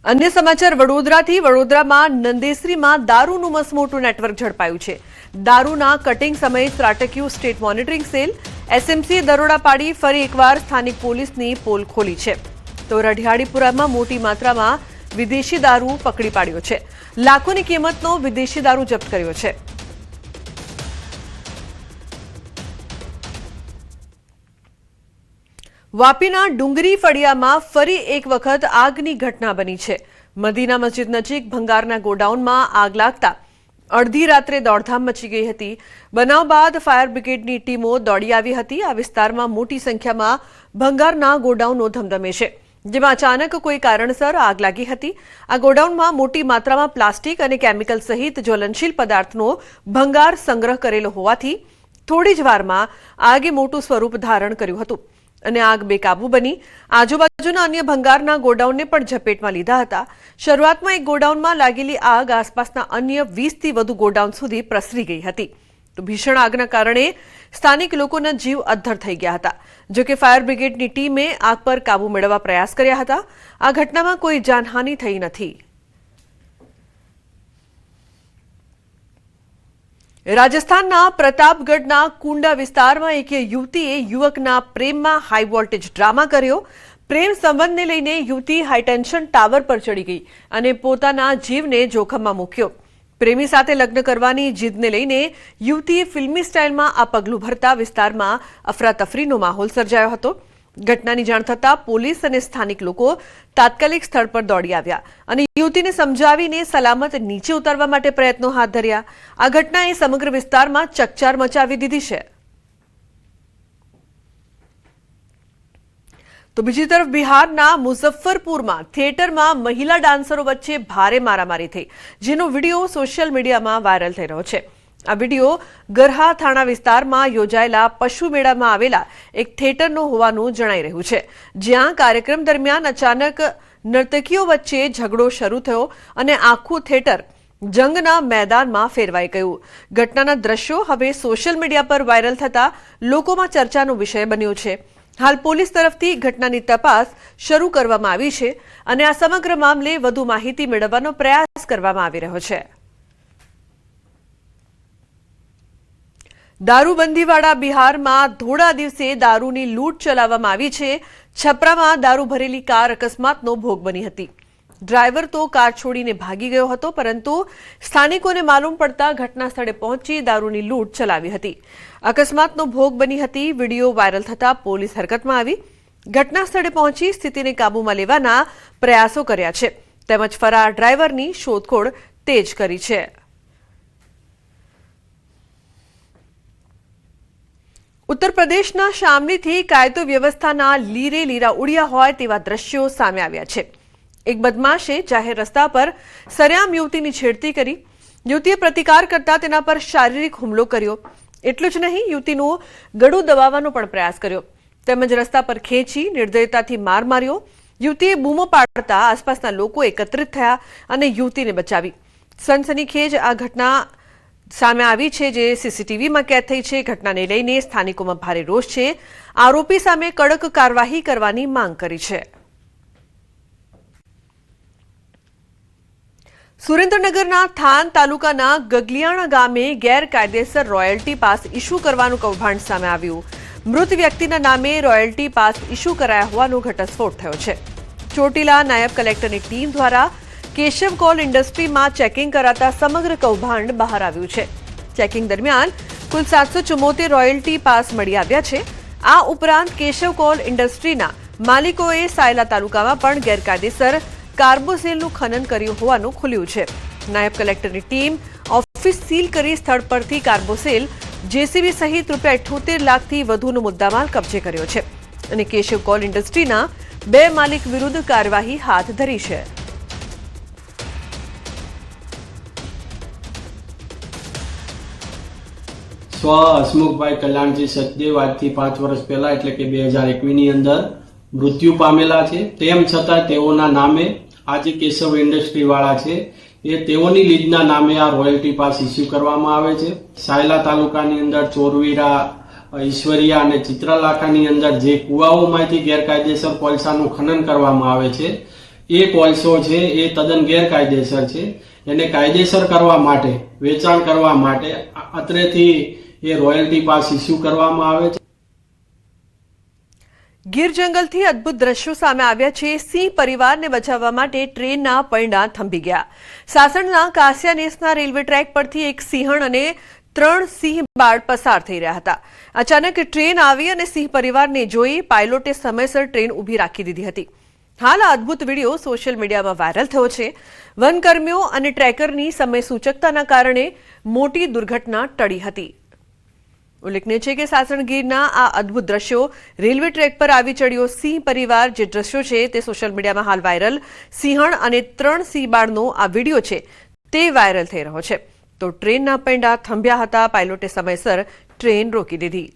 अन्य समाचार वडोदराમાં નંદેસરીમાં દારૂનું મસમોટું નેટવર્ક ઝડપાયું છે। દારૂના કટિંગ સમયે ત્રાટક્યું સ્ટેટ મોનિટરિંગ સેલ। એસએમસીએ દરોડા પાડી ફરી એકવાર સ્થાનિક પોલીસની પોલ ખોલી છે। તો રઢિયાળીપુરામાં મોટી માત્રામાં વિદેશી દારૂ પકડી પાડ્યો છે। લાખોની કિંમતનો વિદેશી દારૂ જપ્ત કર્યો છે। વાપીના ડુંગરી ફળિયામાં ફરી એક વખત આગની ઘટના બની છે। મદીના મસ્જિદ નજીક ભંગારના ગોડાઉનમાં આગ લાગતા અડધી રાત્રે દોડધામ મચી ગઈ હતી। બનાવ બાદ ફાયર બ્રિગેડની ટીમો દોડી આવી હતી। આ વિસ્તારમાં મોટી સંખ્યામાં ભંગારના ગોડાઉનો ધમધમે છે, જેમાં અચાનક કોઈ કારણસર આગ લાગી હતી। આ ગોડાઉનમાં મોટી માત્રામાં પ્લાસ્ટિક અને કેમિકલ સહિત જ્વલનશીલ પદાર્થનો ભંગાર સંગ્રહ કરેલો હોવાથી થોડી જ વારમાં આગે મોટું સ્વરૂપ ધારણ કર્યું હતું અને આગ બેકાબુ બની। આજુબાજુના અન્ય ભંગારના ગોડાઉનને પણ ઝપેટમાં લીધા હતા। શરૂઆતમાં એક ગોડાઉનમાં લાગેલી આગ આસપાસના અન્ય 20થી વધુ ગોડાઉન સુધી પ્રસરી ગઈ હતી। તો ભીષણ આગના કારણે સ્થાનિક લોકોના જીવ અદ્ધર થઈ ગયા હતા। જો કે ફાયર બ્રિગેડની ટીમે આગ પર કાબુ મેળવવા પ્રયાસ કર્યા હતા। આ ઘટનામાં કોઈ જાનહાનિ થઈ નથી। રાજસ્થાનના પ્રતાપગઢના કુંડા વિસ્તારમાં એક યુવતીએ યુવકના પ્રેમમાં હાઈ વોલ્ટેજ ડ્રામા કર્યો। પ્રેમ સંબંધને લઈને યુવતી હાઈટેન્શન ટાવર પર ચડી ગઈ અને પોતાના જીવને જોખમમાં મૂક્યો। પ્રેમી સાથે લગ્ન કરવાની જીદને લઈને યુવતીએ ફિલ્મી સ્ટાઇલમાં આ પગલું ભરતા વિસ્તારમાં અફરાતફરીનો માહોલ સર્જાયો હતો। ઘટનાની જાણ થતાં પોલીસ અને સ્થાનિક લોકો તાત્કાલિક સ્થળ પર દોડી આવ્યા અને યુવતીને સમજાવીને સલામત નીચે ઉતારવા માટે પ્રયત્નો હાથ ધર્યા। આ ઘટનાએ સમગ્ર વિસ્તારમાં ચકચાર મચાવી દીધી છે। તો બીજી તરફ બિહારના મુઝફ્ફરપુરમાં થિયેટરમાં મહિલા ડાન્સરો વચ્ચે ભારે મારામારી થઈ, જેનો વિડીયો સોશિયલ મીડિયામાં વાયરલ થઈ રહ્યો છે। આ વિડીયો ગરહા થાણા વિસ્તારમાં યોજાયેલા પશુ મેળામાં આવેલા એક થિયેટરનો હોવાનું જણાઈ રહ્યું છે, જ્યાં કાર્યક્રમ દરમિયાન અચાનક નર્તકીઓ વચ્ચે ઝઘડો શરૂ થયો અને આખું થિયેટર જંગના મેદાનમાં ફેરવાઈ ગયું। ઘટનાના દ્રશ્યો હવે સોશિયલ મીડિયા પર વાયરલ થતા લોકોમાં ચર્ચાનો વિષય બન્યો છે। હાલ પોલીસ તરફથી ઘટનાની તપાસ શરૂ કરવામાં આવી છે અને આ સમગ્ર મામલે વધુ માહિતી મેળવવાનો પ્રયાસ કરવામાં આવી રહ્યો છે। દારૂબંધીવાળા બિહારમાં ધોળા દિવસે દારૂની લૂંટ ચલાવવામાં આવી છે। છપરામાં દારૂ ભરેલી કાર અકસ્માતનો ભોગ બની હતી। ડ્રાઈવર તો કાર છોડીને ભાગી ગયો હતો, પરંતુ સ્થાનિકોને માલુમ પડતા ઘટના સ્થળે પહોંચી દારૂની લૂંટ ચલાવી હતી। અકસ્માતનો ભોગ બની હતી। વિડીયો વાયરલ થતા પોલીસ હરકતમાં આવી ઘટના સ્થળે પહોંચી સ્થિતિને કાબૂમાં લેવાના પ્રયાસો કર્યા છે, તેમજ ફરાર ડ્રાઈવરની શોધખોળ તેજ કરી છે। ઉત્તર પ્રદેશના શામલીથી કાયદો વ્યવસ્થાના લીરે લીરા ઉડ્યા હોય તેવા દ્રશ્યો સામે આવ્યા છે। એક બદમાશે જાહેર રસ્તા પર સરેઆમ યુવતીની છેડતી કરી। યુવતીએ પ્રતિકાર કરતા તેના પર શારીરિક હુમલો કર્યો। એટલું જ નહીં, યુવતીનું ગળું દબાવવાનો પણ પ્રયાસ કર્યો, તેમજ રસ્તા પર ખેંચી નિર્દયતાથી માર માર્યો। યુવતીએ બૂમો પાડતા આસપાસના લોકો એકત્રિત થયા અને યુવતીને બચાવી। સનસનીખેજ આ ઘટના સામે આવી છે, જે સીસીટીવીમાં કેદ થઈ છે। ઘટનાને લઈને સ્થાનિકોમાં ભારે રોષ છે। આરોપી સામે કડક કાર્યવાહી કરવાની માંગ કરી છે। સુરેન્દ્રનગરના થાન તાલુકાના ગગલિયાણા ગામે ગેરકાયદેસર રોયલ્ટી પાસ ઇસ્યુ કરવાનું કૌભાંડ સામે આવ્યું। મૃત વ્યક્તિના નામે રોયલ્ટી પાસ ઇસ્યુ કરાયા હોવાનો ઘટસ્ફોટ થયો છે। ચોટીલા નાયબ કલેક્ટરની ટીમ દ્વારા કેશવ કોલ ઇન્ડસ્ટ્રીમાં ચેકિંગ કરાતા સમગ્ર કૌભાંડ બહાર આવ્યું છે। ચેકિંગ દરમિયાન કુલ 774 રોયલ્ટી પાસ મળી આવ્યા છે। આ ઉપરાંત કેશવ કોલ ઇન્ડસ્ટ્રીના માલિકોએ સાયલા તાલુકામાં પણ ગેરકાયદેસર કાર્બોસેલનું ખનન કર્યું હોવાનું ખુલ્યું છે। નાયબ કલેક્ટરની ટીમ ઓફિસ સીલ કરી સ્થળ પરથી કાર્બોસેલ, જેસીબી સહિત ₹78 લાખથી વધુનો મુદ્દામાલ કબજે કર્યો છે અને કેશવ કોલ ઇન્ડસ્ટ્રીના 2 માલિક વિરુદ્ધ કાર્યવાહી હાથ ધરી છે। સ્વ હસમુખભાઈ કલ્યાણજી સચદેવ આજથી 5 વર્ષ પહેલા એટલે કે 2021ની અંદર મૃત્યુ પામેલા છે। તેમ છતાં તેઓના નામે આ જે કેશવ ઇન્ડસ્ટ્રી વાળા છે એ તેઓની લીડના નામે આ રોયલ્ટી પાસ ઇસ્યુ કરવામાં આવે છે। સાયલા તાલુકાની અંદર ચોરવીરા, ઈશ્વરિયા અને ચિત્રલાખાની અંદર જે કુવાઓમાંથી ગેરકાયદેસર કોલસાનું ખનન કરવામાં આવે છે એ કોલસો છે એ તદ્દન ગેરકાયદેસર છે. એને કાયદેસર કરવા માટે, વેચાણ કરવા માટે અત્રેથી એ રોયલ્ટી પાસ ઇસ્યુ કરવામાં આવે છે. ગીર જંગલથી અદ્ભુત દ્રશ્યો સામે આવ્યા છે. સિંહ પરિવારને બચાવવા માટે ટ્રેનના પૈડા થંભી ગયા. સાસણના કાસિયા નેસના રેલવે ટ્રેક પરથી એક સિંહણ અને 3 સિંહ બાળ પસાર થઈ રહ્યા હતા. અચાનક ટ્રેન આવી અને સિંહ પરિવારને જોઈ પાયલોટે સમયસર ટ્રેન ઊભી રાખી દીધી હતી. હાલ આ અદ્ભુત વિડીયો સોશિયલ મીડિયામાં વાયરલ થયો છે. વનકર્મીઓ અને ટ્રેકરની સમય સૂચકતાના કારણે મોટી દુર્ઘટના ટળી હતી. ઉલ્લેખનીય છે કે સાસણ ગીરના આ અદ્ભુત દ્રશ્યો રેલવે ટ્રેક પર આવી ચડ્યો સિંહ પરિવાર જે દ્રશ્યો છે તે સોશિયલ મીડિયામાં હાલ વાયરલ. સિંહણ અને 3 સિંહ બાળનો આ વિડીયો છે તે વાયરલ થઈ રહ્યો છે. તો ટ્રેનના પૈડા થંભ્યા હતા. પાયલોટે સમયસર ટ્રેન રોકી દીધી.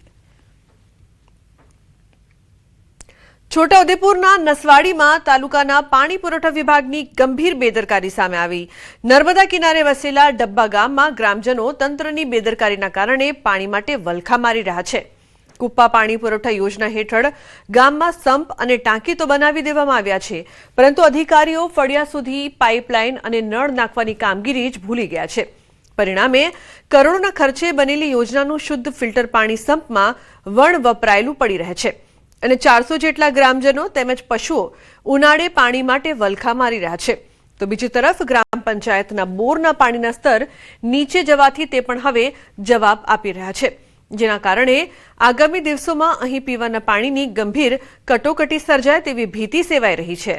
છોટાઉદેપુરના નસવાડીમાં તાલુકાના પાણી પુરવઠા વિભાગની ગંભીર બેદરકારી સામે આવી. નર્મદા કિનારે વસેલા ડબ્બા ગામમાં ગ્રામજનો તંત્રની બેદરકારીના કારણે પાણી માટે વલખા મારી રહ્યા છે. કુપ્પા પાણી પુરવઠા યોજના હેઠળ ગામમાં સંપ અને ટાંકી તો બનાવી દેવામાં આવ્યા છે, પરંતુ અધિકારીઓ ફળિયા સુધી પાઇપલાઇન અને નળ નાખવાની કામગીરી જ ભૂલી ગયા છે. પરિણામે કરોડોના ખર્ચે બનેલી યોજનાનું શુદ્ધ ફિલ્ટર પાણી સંપમાં વણ વપરાયેલું પડી રહે છે અને 400 જેટલા ગ્રામજનો તેમજ પશુઓ ઉનાળે પાણી માટે વલખા મારી રહ્યા છે. તો બીજી તરફ ગ્રામ પંચાયતના બોરના પાણીના સ્તર નીચે જવાથી તે પણ હવે જવાબ આપી રહ્યા છે, જેના કારણે આગામી દિવસોમાં અહીં પીવાના પાણીની ગંભીર કટોકટી સર્જાય તેવી ભીતિ સેવાઈ રહી છે.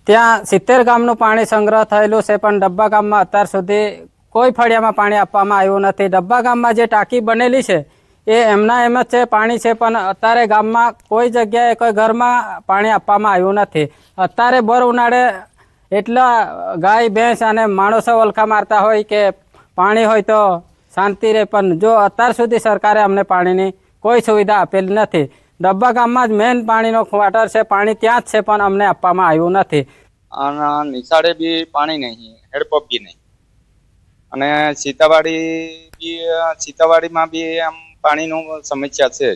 ત્યાં 70 ગામનું પાણી સંગ્રહ થયેલું છે, પણ ડબ્બા ગામમાં અત્યાર સુધી કોઈ ફળિયામાં પાણી આપવામાં આવ્યું નથી. ડબ્બા ગામમાં જે ટાંકી બનેલી છે એ એમના એમ જ છે, પાણી છે, પણ અત્યારે ગામમાં કોઈ જગ્યાએ કોઈ ઘરમાં પાણી આપવામાં આવ્યું નથી. અત્યારે બર ઉનાળે એટલા ગાય ભેંસ અને માણસો વલખા મારતા હોય કે પાણી હોય તો શાંતિ રહે, પણ જો અત્યાર સુધી સરકારે અમને પાણીની કોઈ સુવિધા આપેલી નથી. ડબ્બા ગામમાં જ મેન પાણીનો ક્વાર્ટર છે, પાણી ત્યાં જ છે, પણ અમને આપવામાં આવ્યું નથી. અને નિશાળે બી પાણી નહીં, હેડપંપ બી નહીં, અને સીતાવાડીમાં બી આમ પાણીનું સમસ્યા છે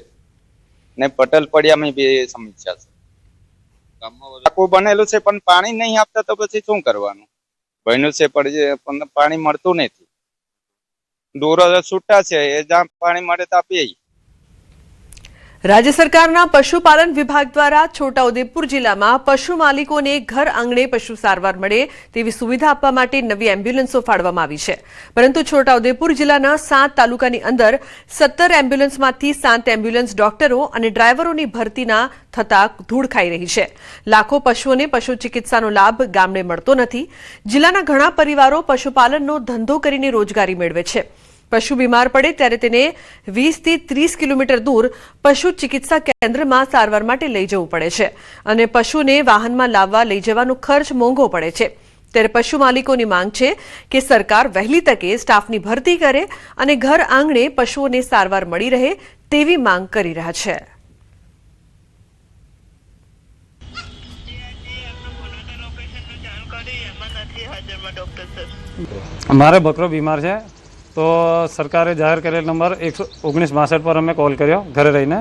ને પટેલ પડિયામાં બી સમસ્યા છે. આખું બનેલું છે પણ પાણી નહીં આપતા તો પછી શું કરવાનું? બન્યું છે પણ પાણી મળતું નથી. દૂરો છૂટા છે, એ જ્યાં પાણી મળે તો આપીએ. રાજ્ય સરકારના પશુપાલન વિભાગ દ્વારા છોટાઉદેપુર જિલ્લામાં પશુ માલિકોને ઘર આંગણે પશુ સારવાર મળે તેવી સુવિધા આપવા માટે નવી એમ્બ્યુલન્સો ફાળવવામાં આવી છે. પરંતુ છોટાઉદેપુર જિલ્લાના 7 તાલુકાની અંદર 17 એમ્બ્યુલન્સમાંથી 7 એમ્બ્યુલન્સ ડોક્ટરો અને ડ્રાઈવરોની ભરતીના થતા ધૂળ ખાઈ રહી છે. લાખો પશુઓને પશુ ચિકિત્સાનો લાભ ગામડે મળતો નથી. જિલ્લાના ઘણા પરિવારો પશુપાલનનો ધંધો કરીને રોજગારી મેળવે છે. પશુ બીમાર પડે ત્યારે તેને 20 થી 30 કિલોમીટર દૂર પશુ ચિકિત્સા કેન્દ્રમાં સારવાર માટે લઈ જવું પડે છે અને પશુને વાહનમાં લાવવા લઈ જવાનો ખર્ચ મોંઘો પડે છે. ત્યારે પશુ માલિકોની માંગ છે કે સરકાર વહેલી તકે સ્ટાફની ભરતી કરે અને ઘર આંગણે પશુઓને સારવાર મળી રહે તેવી માંગ કરી રહ્યા છે. અમારે બકરો બીમાર છે તો સરકારે જાહેર કરેલ નંબર 11962 પર અમે કોલ કર્યો ઘરે રહીને.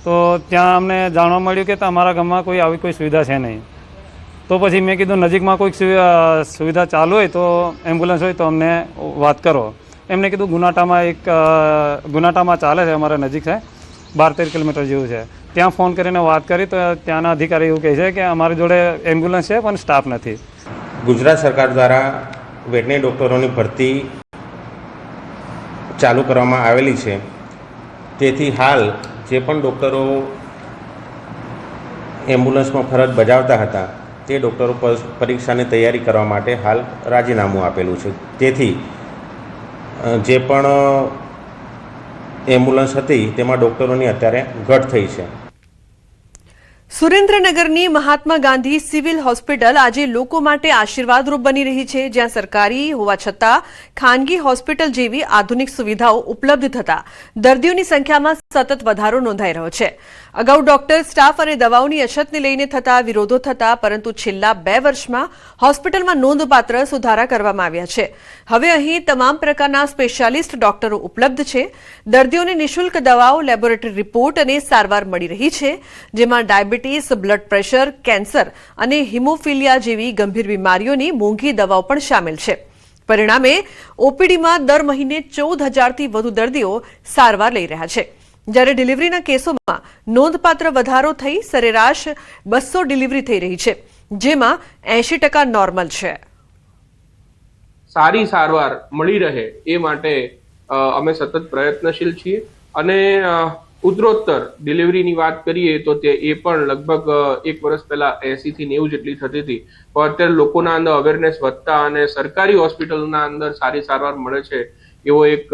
તો ત્યાં અમને જાણવા મળ્યું કે અમારા ગામમાં કોઈ આવી કોઈ સુવિધા છે નહીં. તો પછી મેં કીધું નજીકમાં કોઈક સુવિધા ચાલુ હોય તો એમ્બ્યુલન્સ હોય તો અમને વાત કરો. એમને કીધું ગુનાટામાં ચાલે છે, અમારા નજીક છે, 12-13 કિલોમીટર જેવું છે. ત્યાં ફોન કરીને વાત કરી તો ત્યાંના અધિકારી એવું કહે છે કે અમારી જોડે એમ્બ્યુલન્સ છે પણ સ્ટાફ નથી. ગુજરાત સરકાર દ્વારા વેટનરી ડૉક્ટરોની ભરતી ચાલુ કરવામાં આવેલી છે. તેથી હાલ જે પણ ડૉક્ટરો એમ્બ્યુલન્સમાં ફરજ બજાવતા હતા તે ડૉક્ટરો પરીક્ષાની તૈયારી કરવા માટે હાલ રાજીનામું આપેલું છે. તેથી જે પણ એમ્બ્યુલન્સ હતી તેમાં ડૉક્ટરોની અત્યારે ઘટ થઈ છે. સુરેન્દ્રનગરની મહાત્મા ગાંધી સિવિલ હોસ્પિટલ આજે લોકો માટે આશીર્વાદરૂપ બની રહી છે, જ્યાં સરકારી હોવા છતાં ખાનગી હોસ્પિટલ જેવી આધુનિક સુવિધાઓ ઉપલબ્ધ થતા દર્દીઓની સંખ્યામાં સતત વધારો નોંધાઈ રહ્યો છે. અગાઉ ડોક્ટર સ્ટાફ અને દવાઓની અછતને લઈને થતા વિરોધો થતા પરંતુ છેલ્લા 2 વર્ષમાં હોસ્પિટલમાં નોંધપાત્ર સુધારા કરવામાં આવ્યા છે. હવે અહીં તમામ પ્રકારના સ્પેશિયાલિસ્ટ ડોક્ટરો ઉપલબ્ધ છે. દર્દીઓને નિઃશુલ્ક દવાઓ, લેબોરેટરી રિપોર્ટ અને સારવાર મળી રહી છે, જેમાં ડાયાબિટીસ, બ્લડ પ્રેશર, કેન્સર અને હિમોફિલિયા જેવી ગંભીર બીમારીઓની મોંઘી દવાઓ પણ સામેલ છે. પરિણામે ઓપીડીમાં દર મહિને 14,000થી વધુ દર્દીઓ સારવાર લઈ રહ્યા છે, જ્યારે ડિલિવરીના કેસોમાં નોંધપાત્ર વધારો થઈ સરેરાશ 200 ડિલિવરી થઈ રહી છે, જેમાં 80% નોર્મલ છે. સારી સારવાર મળી રહે એ માટે અમે સતત પ્રયત્નશીલ છીએ અને ઉત્તરોત્તર ડિલિવરીની વાત કરીએ તો એ પણ લગભગ 1 વર્ષ પહેલા 80 થી 90 જેટલી થતી હતી, પણ અત્યારે લોકોના અંદર અવેરનેસ વધતા અને સરકારી હોસ્પિટલના અંદર સારી સારવાર મળે છે એવો એક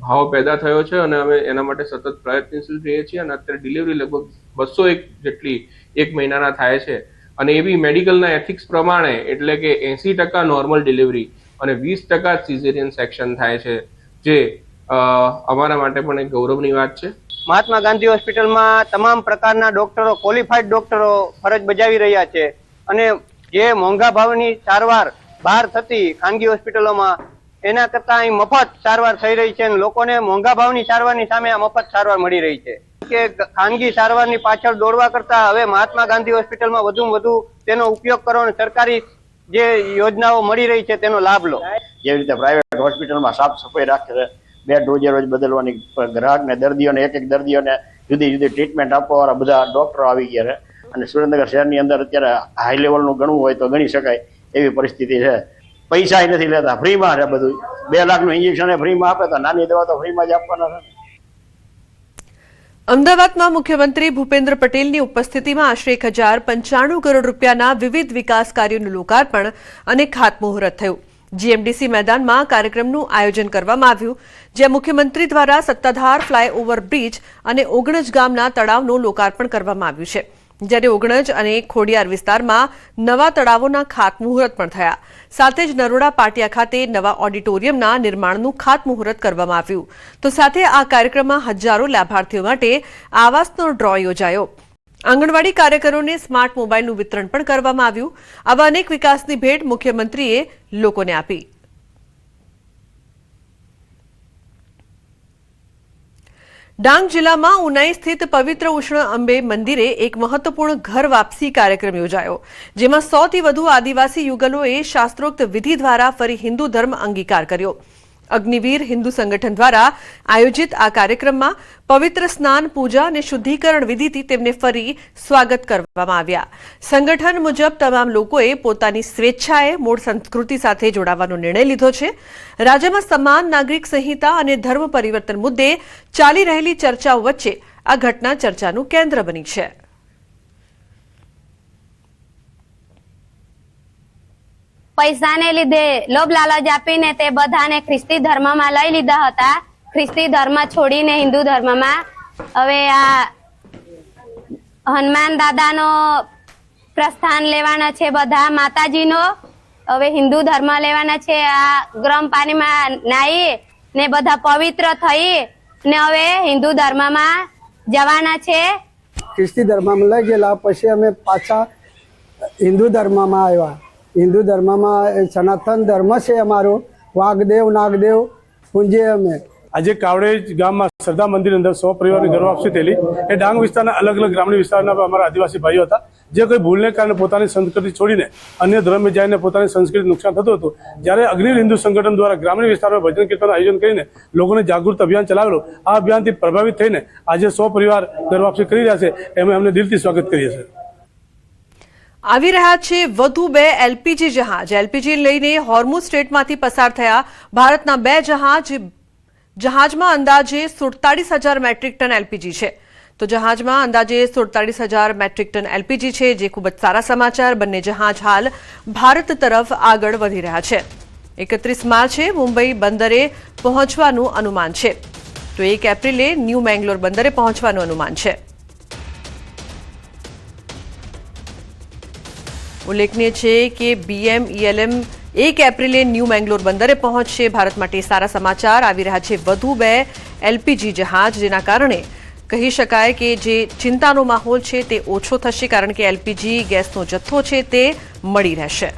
ભાવ પેદા થયો છે અને અમે એના માટે સતત પ્રયત્નશીલ રહીએ છીએ અને અત્યારે ડિલિવરી લગભગ 201 જેટલી 1 મહિનાના થાય છે અને એવી મેડિકલના એથિક્સ પ્રમાણે એટલે કે 80% નોર્મલ ડિલિવરી અને 20% સિઝેરિયન સેક્શન થાય છે, જે અમારા માટે પણ એક ગૌરવની વાત છે. મહાત્મા ગાંધી હોસ્પિટલમાં તમામ પ્રકારના ડોક્ટરો, ક્વોલિફાઈડ ડોક્ટરો ફરજ બજાવી રહ્યા છે અને જે મોંઘા ભાવની સારવાર બહાર થતી ખાનગી હોસ્પિટલોમાં એના કરતા અહીં મફત સારવાર થઈ રહી છે અને લોકોને મોંઘા ભાવની સારવારની સામે આ મફત સારવાર મળી રહી છે કે ખાનગી સારવારની પાછળ દોડવા કરતા હવે મહાત્મા ગાંધી હોસ્પિટલમાં વધુમાં વધુ તેનો ઉપયોગ કરો અને સરકારી જે યોજનાઓ મળી રહી છે તેનો લાભ લો. જેવી રીતે પ્રાઇવેટ હોસ્પિટલમાં સાફ સફાઈ રાખે છે, બેડ રોજે રોજ બદલવાની, ગ્રાહકને દર્દીઓને એક દર્દીઓને જુદી જુદી ટ્રીટમેન્ટ આપવાવાળા બધા ડોક્ટરો આવી ગયા છે અને સુરેન્દ્રનગર શહેરની અંદર અત્યારે હાઈ લેવલનું ગણવું હોય તો ગણી શકાય એવી પરિસ્થિતિ છે. પૈસા નથી લેતા, ફ્રીમાં છે બધું. 2 લાખનું ઇન્જેક્શન ફ્રીમાં આપે તો નાની દવા તો ફ્રીમાં જ આપવાના છે. અમદાવાદમાં મુખ્યમંત્રી ભૂપેન્દ્ર પટેલની ઉપસ્થિતિમાં આશરે 1,095 કરોડ રૂપિયાના વિવિધ વિકાસ કાર્યોનું લોકાર્પણ અને ખાતમુહૂર્ત થયું. જીએમડીસી મેદાનમાં કાર્યક્રમનું આયોજન કરવામાં આવ્યું, જ્યાં મુખ્યમંત્રી દ્વારા સત્તાધાર ફ્લાયઓવર બ્રિજ અને ઓગણજ ગામના તળાવનું લોકાર્પણ કરવામાં આવ્યું છે, જ્યારે ઓગણજ અને ખોડિયાર વિસ્તારમાં નવા તળાવોના ખાતમુહૂર્ત પણ થયા. સાથે જ નરોડા પાટિયા ખાતે નવા ઓડિટોરિયમના નિર્માણનું ખાતમુહૂર્ત કરવામાં આવ્યું. તો સાથે આ કાર્યક્રમમાં હજારો લાભાર્થીઓ માટે આવાસનો ડ્રો યોજાયો. આંગણવાડી કાર્યકરોને સ્માર્ટ મોબાઈલનું વિતરણ પણ કરવામાં આવ્યું. આવા અનેક વિકાસની ભેટ મુખ્યમંત્રીએ લોકોને આપી. ડાંગ જિલ્લામાં ઉનાઈ સ્થિત પવિત્ર ઉષ્ણ અંબે મંદિરે એક મહત્વપૂર્ણ ઘર વાપસી કાર્યક્રમ યોજાયો, જેમાં 100થી વધુ આદિવાસી યુગલોએ શાસ્ત્રોક્ત વિધિ દ્વારા ફરી હિન્દુ ધર્મ અંગીકાર કર્યો. અગ્નિવીર હિન્દુ સંગઠન દ્વારા આયોજિત આ કાર્યક્રમમાં પવિત્ર સ્નાન, પૂજા અને શુદ્ધિકરણ વિધિથી તેમને ફરી સ્વાગત કરવામાં આવ્યા. સંગઠન મુજબ તમામ લોકોએ પોતાની સ્વેચ્છાએ મૂળ સંસ્કૃતિ સાથે જોડાવાનો નિર્ણય લીધો છે. રાજ્યમાં સમાન નાગરિક સંહિતા અને ધર્મ પરિવર્તન મુદ્દે ચાલી રહેલી ચર્ચાઓ વચ્ચે આ ઘટના ચર્ચાનું કેન્દ્ર બની છે. પૈસાને લીધે લોભ લાલચ આપીને તે બધાને ખ્રિસ્તી ધર્મમાં લઈ લીધા હતા. ખ્રિસ્તી ધર્મ છોડીને હિન્દુ ધર્મમાં હવે આ હનુમાન દાદાનો પ્રસ્થાન લેવાના છે, બધા માતાજીનો હવે હિન્દુ ધર્મ લેવાના છે. આ ગરમ પાણીમાં નાહી ને બધા પવિત્ર થઈ ને હવે હિન્દુ ધર્મમાં જવાના છે. ખ્રિસ્તી ધર્મમાં લઈ ગયેલા પછી અમે પાછા હિન્દુ ધર્મમાં આવ્યા. હિન્દુ ધર્મમાં સનાતન ધર્મ છે અમારો, વાઘદેવ નાગદેવ પૂંજે અમે. આજે કાવડેજ ગામમાં શ્રદ્ધા મંદિર અંદર 100 પરિવારની ઘર વાપસી થયેલી. એ ડાંગ વિસ્તારના અલગ અલગ ગ્રામીણ વિસ્તારના અમારા આદિવાસી ભાઈઓ હતા, જે કોઈ ભૂલને કારણે પોતાની સંસ્કૃતિ છોડીને અન્ય ધર્મે જઈને પોતાની સંસ્કૃતિ નુકસાન થતું હતું. જ્યારે અગ્નિવીર હિન્દુ સંગઠન દ્વારા ગ્રામીણ વિસ્તારમાં ભજન કીર્તનનું આયોજન કરીને લોકોને જાગૃત અભિયાન ચલાવેલું. આ અભિયાનથી પ્રભાવિત થઈને આજે 100 પરિવાર ઘર વાપસી કરી રહ્યા છે. એમાં અમને દિલથી સ્વાગત કરીએ છીએ. આવી રહ્યા છે વધુ 2 એલપીજી જહાજ. એલપીજી લઈને હોર્મુઝ સ્ટ્રેટમાંથી પસાર થયા ભારતના 2 જહાજમાં અંદાજે 47,000 મેટ્રિક ટન એલપીજી છે. તો જહાજમાં અંદાજે 47,000 મેટ્રિક ટન એલપીજી છે, જે ખૂબ જ સારા સમાચાર. બંને જહાજ હાલ ભારત તરફ આગળ વધી રહ્યા છે. 31 માર્ચે મુંબઈ બંદરે પહોંચવાનું અનુમાન છે, તો 1 એપ્રિલે ન્યૂ મેંગલોર બંદરે પહોંચવાનું અનુમાન છે. ઉલ્લેખનીય છે કે BMELM 1 એપ્રિલે ન્યૂ મેંગલોર બંદરે પહોંચશે. ભારત માટે સારા સમાચાર આવી રહ્યા છે. વધુ 2 એલપીજી જહાજ, જેના કારણે કહી શકાય કે જે ચિંતાનો માહોલ છે તે ઓછો થશે, કારણ કે એલપીજી ગેસનો જથ્થો છે તે મળી રહેશે.